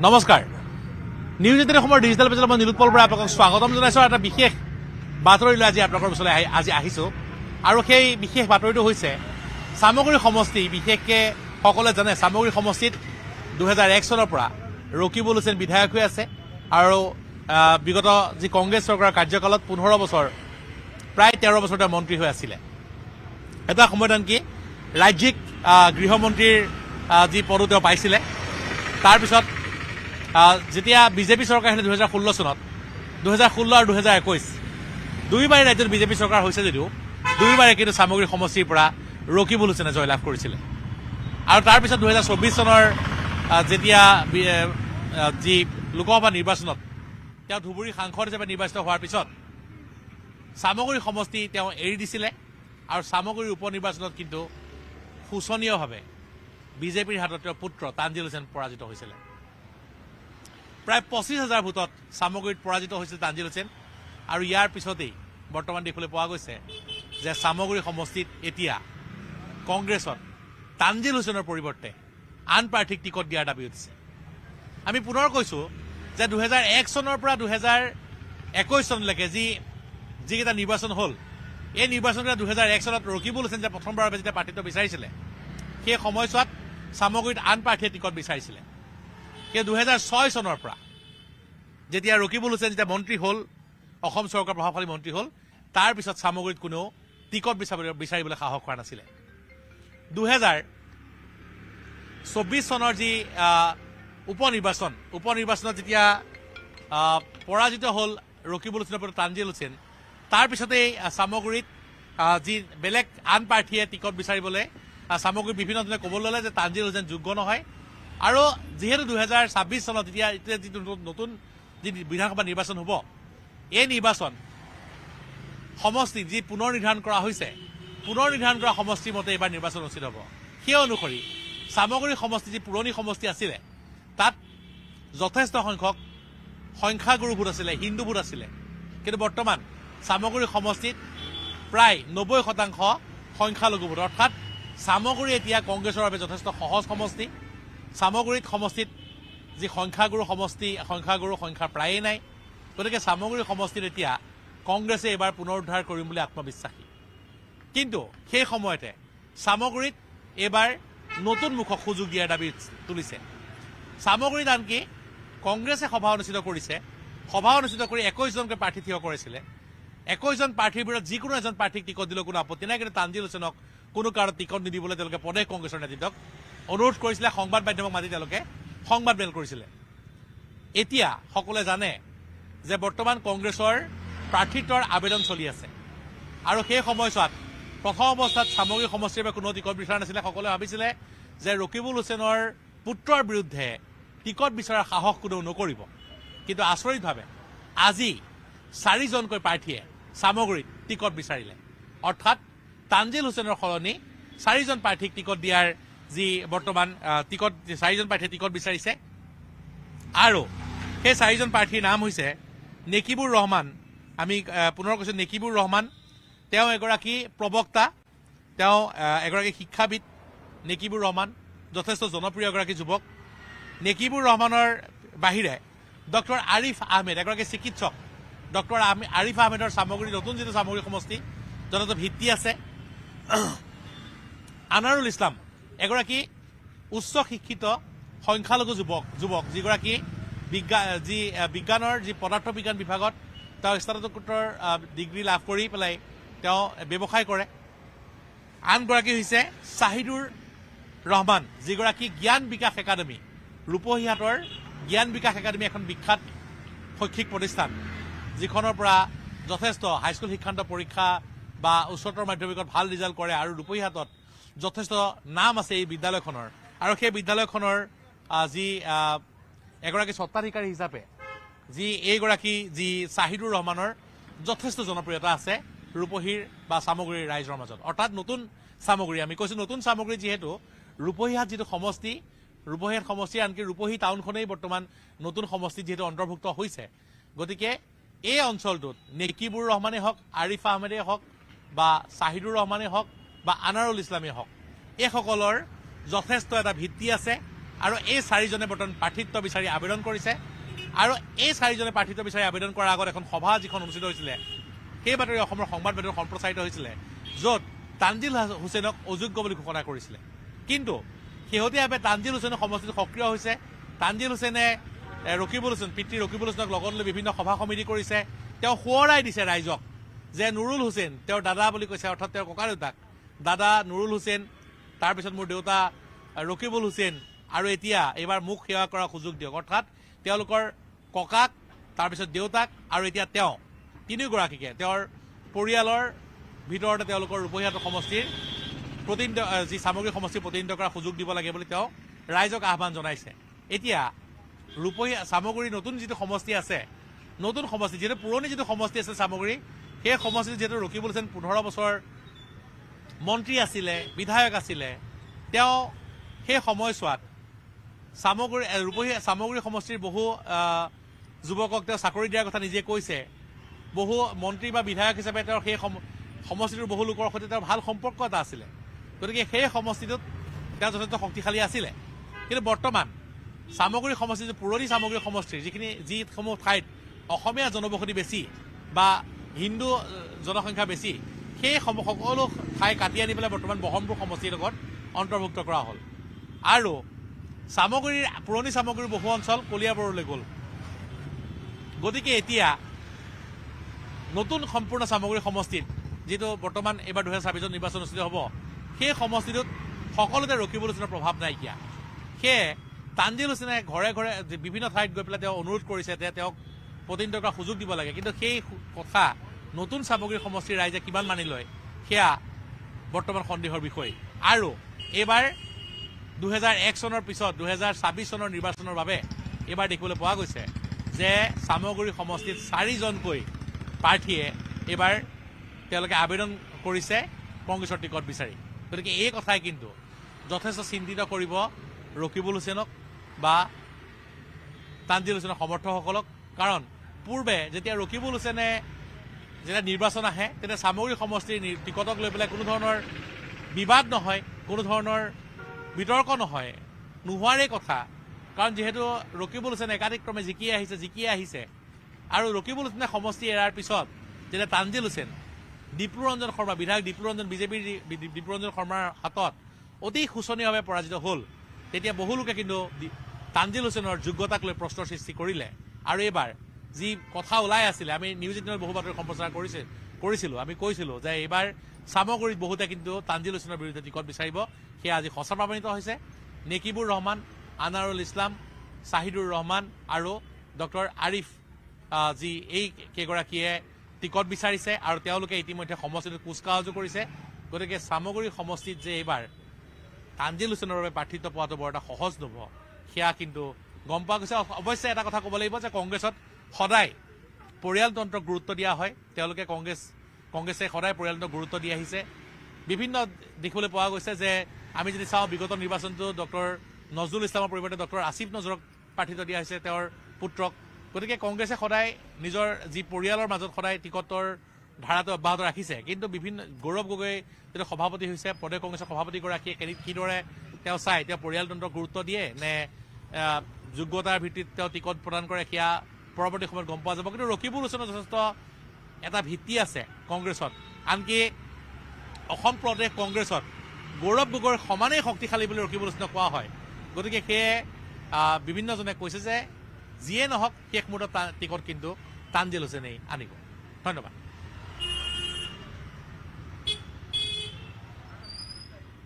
নমস্কাৰ নিউজ 18 অসমৰ ডিজিটেল পেজত মই নিলোৎপল বৰাই আপোনাক স্বাগতম জনাইছো এটা বিশেষ বাতৰি লৈ আজি আপোনালোকৰ ওচৰলৈ আজি আহিছো আৰু সেই বিশেষ বাতৰিটো হৈছে সামগ্ৰী সমষ্টি বিশেষকৈ সকলোৱে জানে সামগ্ৰী সমষ্টিত 2001 চনৰ পৰা ৰকিবুল হুছেইন বিধায়ক হৈ আছে আৰু বিগত যি কংগ্ৰেছ চৰকাৰৰ কাৰ্যকালত 15 বছৰ প্ৰায় 13 বছৰ মন্ত্ৰী হৈ আছিল এটা সময়ত আনকি ৰাজ্যিক গৃহমন্ত্ৰীৰ যি পদো তেওঁ পাইছিলে তাৰ পিছত যেতিয়া বিজেপি চৰকাৰ আহিলে 2016 চনত 2016 আৰু 2021 দুইবাৰে ৰাজ্যত বিজেপি চৰকাৰ হৈছে যদিও দুইবাৰে কিন্তু সামগ্ৰী সমষ্টিৰ পৰা ৰকিবুল হুছেইনে জয়লাভ কৰিছিলে আৰু তাৰ পিছত 2024 চনৰ যেতিয়া যি লোকসভা নিৰ্বাচনত তেওঁ ধুবুৰী সাংসদ হিচাপে নিৰ্বাচিত হোৱাৰ পিছত সামগ্ৰী সমষ্টি তেওঁ এৰি দিছিলে আৰু সামগ্ৰীৰ উপ নিৰ্বাচনত কিন্তু শোচনীয়ভাৱে বিজেপিৰ হাতত তেওঁৰ পুত্ৰ তানজিল হুছেইন পৰাজিত হৈছিল প্ৰায় 25,000 ভোটত সামগ্ৰীত পৰাজিত হৈছিল তানজিল হুছেইন আৰু ইয়াৰ পিছতেই বৰ্তমান দেখিবলৈ পোৱা গৈছে যে সামগ্ৰী সমষ্টিত এতিয়া কংগ্ৰেছত তানজিল হুছেইনৰ পৰিৱৰ্তে আন প্ৰাৰ্থীক টিকট দিয়াৰ দাবী উঠিছে আমি পুনৰ কৈছো যে 2001 চনৰ পৰা 2021 চনলৈকে যিকেইটা নিৰ্বাচন হ'ল এই নিৰ্বাচনকেইটা 2001 চনত ৰকিবুল হুছেইন যে প্ৰথমবাৰৰ বাবে যেতিয়া প্ৰাৰ্থিত্ব বিচাৰিছিলে সেই সময়ছোৱাত সামগ্ৰীত আন প্ৰাৰ্থীয়ে টিকট বিচাৰিছিলে সেই 2006 চনৰ পৰা যেতিয়া ৰকিবুল হুছেইন যেতিয়া মন্ত্ৰী হ'ল অসম চৰকাৰ প্ৰভাৱশালী মন্ত্ৰী হ'ল তাৰ পিছত সামগ্ৰীত কোনেও টিকট বিচাৰিবলৈ সাহস কৰা নাছিলে 2024 চনৰ যি উপ নিৰ্বাচনত যেতিয়া পৰাজিত হ'ল ৰকিবুল হুছেইনৰ পৰা তানজিল হুছেইন তাৰ পিছতেই সামগ্ৰীত যি বেলেগ আন প্ৰাৰ্থীয়ে টিকট বিচাৰিবলৈ সামগ্ৰী বিভিন্ন ধৰণে ক'বলৈ ল'লে যে তানজিল হুছেইন যোগ্য নহয় আৰু যিহেতু 2026 চনত এতিয়া যিটো নতুন যি বিধানসভা নিৰ্বাচন হ'ব এই নিৰ্বাচন সমষ্টি যি পুনৰ নিৰ্ধাৰণ কৰা হৈছে পুনৰ নিৰ্ধাৰণ কৰা সমষ্টিৰ মতে এইবাৰ নিৰ্বাচন অনুষ্ঠিত হ'ব সেই অনুসৰি সামগ্ৰী সমষ্টি যি পুৰণি সমষ্টি আছিলে তাত যথেষ্ট সংখ্যক সংখ্যাগুৰু ভোট আছিলে হিন্দু ভোট আছিলে কিন্তু বৰ্তমান সামগ্ৰী সমষ্টিত প্ৰায় 90% সংখ্যালঘু ভোট অৰ্থাৎ সামগ্ৰী এতিয়া কংগ্ৰেছৰ বাবে যথেষ্ট সহজ সমষ্টি সমষ্টিত যি সংখ্যাগুৰু সংখ্যা প্ৰায়ে নাই গতিকে সামগ্ৰী সমষ্টিত এতিয়া কংগ্ৰেছে এইবাৰ পুনৰুদ্ধাৰ কৰিম বুলি আত্মবিশ্বাসী কিন্তু সেই সময়তে সামগ্ৰীত এইবাৰ নতুন মুখক সুযোগ দিয়াৰ দাবী তুলিছে সামগ্ৰীত আনকি কংগ্ৰেছে সভা অনুষ্ঠিত কৰিছে সভা অনুষ্ঠিত কৰি 21 জনকৈ প্ৰাৰ্থী থিয় কৰিছিলে 21 জন প্ৰাৰ্থীৰ ভিতৰত যিকোনো এজন প্ৰাৰ্থীক টিকট দিলেও কোনো আপত্তি নাই কিন্তু তানজিল হুছেইনক কোনো কাৰণত টিকট নিদিবলৈ তেওঁলোকে প্ৰদেশ কংগ্ৰেছৰ নেতৃত্বক অনুৰোধ কৰিছিলে সংবাদ মাধ্যমক মাতি তেওঁলোকে সংবাদ মেল কৰিছিলে এতিয়া সকলোৱে জানে যে বৰ্তমান কংগ্ৰেছৰ প্ৰাৰ্থিত্বৰ আবেদন চলি আছে আৰু সেই সময়ছোৱাত প্ৰথম অৱস্থাত সামগ্ৰী সমষ্টিৰ বাবে কোনো টিকট বিচৰা নাছিলে সকলোৱে ভাবিছিলে যে ৰকিবুল হুছেইনৰ পুত্ৰৰ বিৰুদ্ধে টিকট বিচৰাৰ সাহস কোনেও নকৰিব কিন্তু আচৰিতভাৱে আজি 4 জনকৈ প্ৰাৰ্থীয়ে সামগ্ৰীত টিকট বিচাৰিলে অৰ্থাৎ তানজিল হুছেইনৰ সলনি 4 জন প্ৰাৰ্থীক টিকট দিয়াৰ যি বৰ্তমান 4 জন প্ৰাৰ্থীয়ে টিকট বিচাৰিছে আৰু সেই 4 জন প্ৰাৰ্থীৰ নাম হৈছে নেকিবুৰ ৰহমান আমি পুনৰ কৈছো নেকিবুৰ ৰহমান তেওঁ এগৰাকী প্ৰবক্তা তেওঁ এগৰাকী শিক্ষাবিদ নেকিবুৰ ৰহমান যথেষ্ট জনপ্ৰিয় এগৰাকী যুৱক নেকিবুৰ ৰহমানৰ বাহিৰে ডক্টৰ আৰিফ আহমেদ এগৰাকী চিকিৎসক ডক্টৰ আৰিফ আহমেদৰ সামগ্ৰী নতুন যিটো সামগ্ৰী সমষ্টি যথেষ্ট ভিত্তি আছে আনাৰুল ইছলাম এগৰাকী উচ্চ শিক্ষিত সংখ্যালঘু যুৱক যিগৰাকী বিজ্ঞানৰ যি পদাৰ্থ বিজ্ঞান বিভাগত তেওঁ স্নাতকোত্তৰ ডিগ্ৰী লাভ কৰি পেলাই তেওঁ ব্যৱসায় কৰে আনগৰাকী হৈছে চাহিদুৰ ৰহমান যিগৰাকী জ্ঞান বিকাশ একাডেমী ৰূপহীহাটৰ জ্ঞান বিকাশ একাডেমী এখন বিখ্যাত শৈক্ষিক প্ৰতিষ্ঠান যিখনৰ পৰা যথেষ্ট হাইস্কুল শিক্ষান্ত পৰীক্ষা বা উচ্চতৰ মাধ্যমিকত ভাল ৰিজাল্ট কৰে আৰু ৰূপহীহাটত যথেষ্ট নাম আছে এই বিদ্যালয়খনৰ আৰু সেই বিদ্যালয়খনৰ যি এগৰাকী স্বত্বাধিকাৰী হিচাপে এইগৰাকী যি চাহিদুৰ ৰহমানৰ যথেষ্ট জনপ্ৰিয়তা আছে ৰূপহীৰ বা সামগ্ৰীৰ ৰাইজৰ মাজত অৰ্থাৎ নতুন সামগ্ৰী আমি কৈছো নতুন সামগ্ৰী যিহেতু ৰূপহীহাট যিটো সমষ্টি ৰূপহীহাট সমষ্টি আনকি ৰূপহী টাউনখনেই বৰ্তমান নতুন সমষ্টিত যিহেতু অন্তৰ্ভুক্ত হৈছে গতিকে এই অঞ্চলটোত নেকিবুৰ ৰহমানেই হওক আৰিফ আহমেদেই হওক বা চাহিদুৰ ৰহমানেই হওক বা আনাৰুল ইছলামেই হওক এইসকলৰ যথেষ্ট এটা ভিত্তি আছে আৰু এই চাৰিজনে বৰ্তমান প্ৰাৰ্থিত্ব বিচাৰি আবেদন কৰিছে আৰু এই চাৰিজনে প্ৰাৰ্থিত্ব বিচাৰি আবেদন কৰাৰ আগত এখন সভা যিখন অনুষ্ঠিত হৈছিলে সেই বাতৰি অসমৰ সংবাদ মাধ্যমত সম্প্ৰচাৰিত হৈছিলে য'ত তানজিল হুছেইনক অযোগ্য বুলি ঘোষণা কৰিছিলে কিন্তু শেহতীয়াভাৱে তানজিল হুছেইনৰ সমষ্টিটো সক্ৰিয় হৈছে তানজিল হুছেইনে ৰকিবুল হুছেইন পিতৃ ৰকিবুল হুছেইনক লগত লৈ বিভিন্ন সভা সমিতি কৰিছে তেওঁ সোঁৱৰাই দিছে ৰাইজক যে নুৰুল হুছেইন তেওঁৰ দাদা বুলি কৈছে অৰ্থাৎ তেওঁৰ ককা দেউতাক দাদা নুৰুল হুছেইন তাৰপিছত মোৰ দেউতা ৰকিবুল হুছেইন আৰু এতিয়া এইবাৰ মোক সেৱা কৰাৰ সুযোগ দিয়ক অৰ্থাৎ তেওঁলোকৰ ককাক তাৰপিছত দেউতাক আৰু এতিয়া তেওঁ তিনিগৰাকীকে তেওঁৰ পৰিয়ালৰ ভিতৰতে তেওঁলোকৰ ৰূপহীহাট সমষ্টিৰ প্ৰতিনিধিত্ব যি সামগ্ৰিক সমষ্টিৰ প্ৰতিনিধিত্ব কৰাৰ সুযোগ দিব লাগে বুলি তেওঁ ৰাইজক আহ্বান জনাইছে এতিয়া ৰূপহী সামগ্ৰী নতুন যিটো সমষ্টি আছে নতুন সমষ্টি যিটো পুৰণি যিটো সমষ্টি আছে সামগ্ৰী সেই সমষ্টিত যিহেতু ৰকিবুল হুছেইন 15 বছৰ মন্ত্ৰী আছিলে বিধায়ক আছিলে তেওঁ সেই সময়ছোৱাত ৰূপহী সামগ্ৰী সমষ্টিৰ বহু যুৱকক তেওঁ চাকৰি দিয়াৰ কথা নিজে কৈছে বহু মন্ত্ৰী বা বিধায়ক হিচাপে তেওঁৰ সেই সমষ্টিটোৰ বহু লোকৰ সৈতে তেওঁৰ ভাল সম্পৰ্ক এটা আছিলে গতিকে সেই সমষ্টিটোত তেওঁ যথেষ্ট শক্তিশালী আছিলে কিন্তু বৰ্তমান সামগ্ৰী সমষ্টি পুৰণি সামগ্ৰী সমষ্টিৰ যিসমূহ ঠাইত অসমীয়া জনবসতি বেছি বা হিন্দু জনসংখ্যা বেছি সেই সকলো ঠাই কাটি আনি পেলাই বৰ্তমান বহৰমপুৰ সমষ্টিৰ লগত অন্তৰ্ভুক্ত কৰা হ'ল আৰু পুৰণি সামগ্ৰীৰ বহু অঞ্চল কলিয়াবৰলৈ গ'ল গতিকে এতিয়া নতুন সম্পূৰ্ণ সামগ্ৰী সমষ্টিত যিটো বৰ্তমান এইবাৰ 2026 নিৰ্বাচন অনুষ্ঠিত হ'ব সেই সমষ্টিটোত সকলোতে ৰকিবুল হুছেইনৰ প্ৰভাৱ নাইকিয়া সেয়ে তানজিল হুছেইনে ঘৰে ঘৰে বিভিন্ন ঠাইত গৈ পেলাই তেওঁ অনুৰোধ কৰিছে যে তেওঁক প্ৰতিনিধিত্ব কৰাৰ সুযোগ দিব লাগে কিন্তু সেই কথা নতুন সামগ্ৰী সমষ্টিৰ ৰাইজে কিমান মানি লয় সেয়া বৰ্তমান সন্দেহৰ বিষয় আৰু এইবাৰ 2001 চনৰ পিছত 2026 চনৰ নিৰ্বাচনৰ বাবে এইবাৰ দেখিবলৈ পোৱা গৈছে যে সামগ্ৰী সমষ্টিত 4জনকৈ প্ৰাৰ্থীয়ে এইবাৰ তেওঁলোকে আবেদন কৰিছে কংগ্ৰেছৰ টিকট বিচাৰি গতিকে এই কথাই কিন্তু যথেষ্ট চিন্তিত কৰিব ৰকিবুল হুছেইনক বা তানজিল হুছেইনৰ সমৰ্থকসকলক কাৰণ পূৰ্বে যেতিয়া ৰকিবুল হুছেইনে যেতিয়া নিৰ্বাচন আহে তেতিয়া সামগ্ৰী সমষ্টিৰ টিকটক লৈ পেলাই কোনো ধৰণৰ বিবাদ নহয় কোনো ধৰণৰ বিতৰ্ক নহয় নোহোৱাৰে কথা কাৰণ যিহেতু ৰকিবুল হুছেইন একাধিক্ৰমে জিকি আহিছে আৰু ৰকিবুল হুছেইনে সমষ্টি এৰাৰ পিছত যেতিয়া তানজিল হুছেইন দীপ্লুৰঞ্জন শৰ্মা বিধায়ক দীপ্লুৰঞ্জন বিজেপিৰ দীপ্লুৰঞ্জন শৰ্মাৰ হাতত অতি শোচনীয়ভাৱে পৰাজিত হ'ল তেতিয়া বহু লোকে কিন্তু তানজিল হুছেইনৰ যোগ্যতাক লৈ প্ৰশ্নৰ সৃষ্টি কৰিলে আৰু এইবাৰ যি কথা ওলাই আছিলে আমি নিউজ 18ত বহু বাতৰি সম্প্ৰচাৰ কৰিছিলোঁ আমি কৈছিলোঁ যে এইবাৰ সামগ্ৰীত বহুতে কিন্তু তানজিল হুছেইনৰ বিৰুদ্ধে টিকট বিচাৰিব সেয়া আজি সঁচা প্ৰমাণিত হৈছে নেকিবুৰ ৰহমান আনাৰুল ইছলাম ছাহিদুৰ ৰহমান আৰু ডক্টৰ আৰিফ যি এই কেইগৰাকীয়ে টিকট বিচাৰিছে আৰু তেওঁলোকে ইতিমধ্যে সমষ্টিটোত কুচকাৱাজো কৰিছে গতিকে সামগ্ৰী সমষ্টিত যে এইবাৰ তানজিল হুছেইনৰ বাবে প্ৰাৰ্থিত্ব পোৱাটো বৰ এটা সহজ নহ'ব সেয়া কিন্তু গম পোৱা গৈছে অৱশ্যে এটা কথা ক'ব লাগিব যে কংগ্ৰেছত সদায় পৰিয়ালতন্ত্ৰক গুৰুত্ব দিয়া হয় তেওঁলোকে কংগ্ৰেছে সদায় পৰিয়ালতন্ত্ৰক গুৰুত্ব দি আহিছে বিভিন্ন দেখিবলৈ পোৱা গৈছে যে আমি যদি চাওঁ বিগত নিৰ্বাচনটো ডক্টৰ নজৰুল ইছলামৰ পৰিৱৰ্তে ডক্টৰ আসিফ নজৰক প্ৰাৰ্থিত্ব দিয়া হৈছে তেওঁৰ পুত্ৰক গতিকে কংগ্ৰেছে সদায় নিজৰ যি পৰিয়ালৰ মাজত সদায় টিকটৰ ধাৰাটো অব্যাহত ৰাখিছে কিন্তু বিভিন্ন গৌৰৱ গগৈ যিটো সভাপতি হৈছে প্ৰদেশ কংগ্ৰেছৰ সভাপতিগৰাকীয়ে কিদৰে তেওঁ চাই তেওঁ পৰিয়ালতন্ত্ৰক গুৰুত্ব দিয়ে নে যোগ্যতাৰ ভিত্তিত তেওঁ টিকট প্ৰদান কৰে সেয়া পৰৱৰ্তী সময়ত গম পোৱা যাব কিন্তু ৰকিবুল হুছেইনৰ যথেষ্ট এটা ভিত্তি আছে কংগ্ৰেছত আনকি অসম প্ৰদেশ কংগ্ৰেছত গৌৰৱ গগৈৰ সমানেই শক্তিশালী বুলি ৰকিবুল হুছেইনক কোৱা হয় গতিকে সেয়ে বিভিন্নজনে কৈছে যে যিয়ে নহওক শেষ মুহূৰ্তত টিকট কিন্তু তানজিল হুছেইনেই আনিব ধন্যবাদ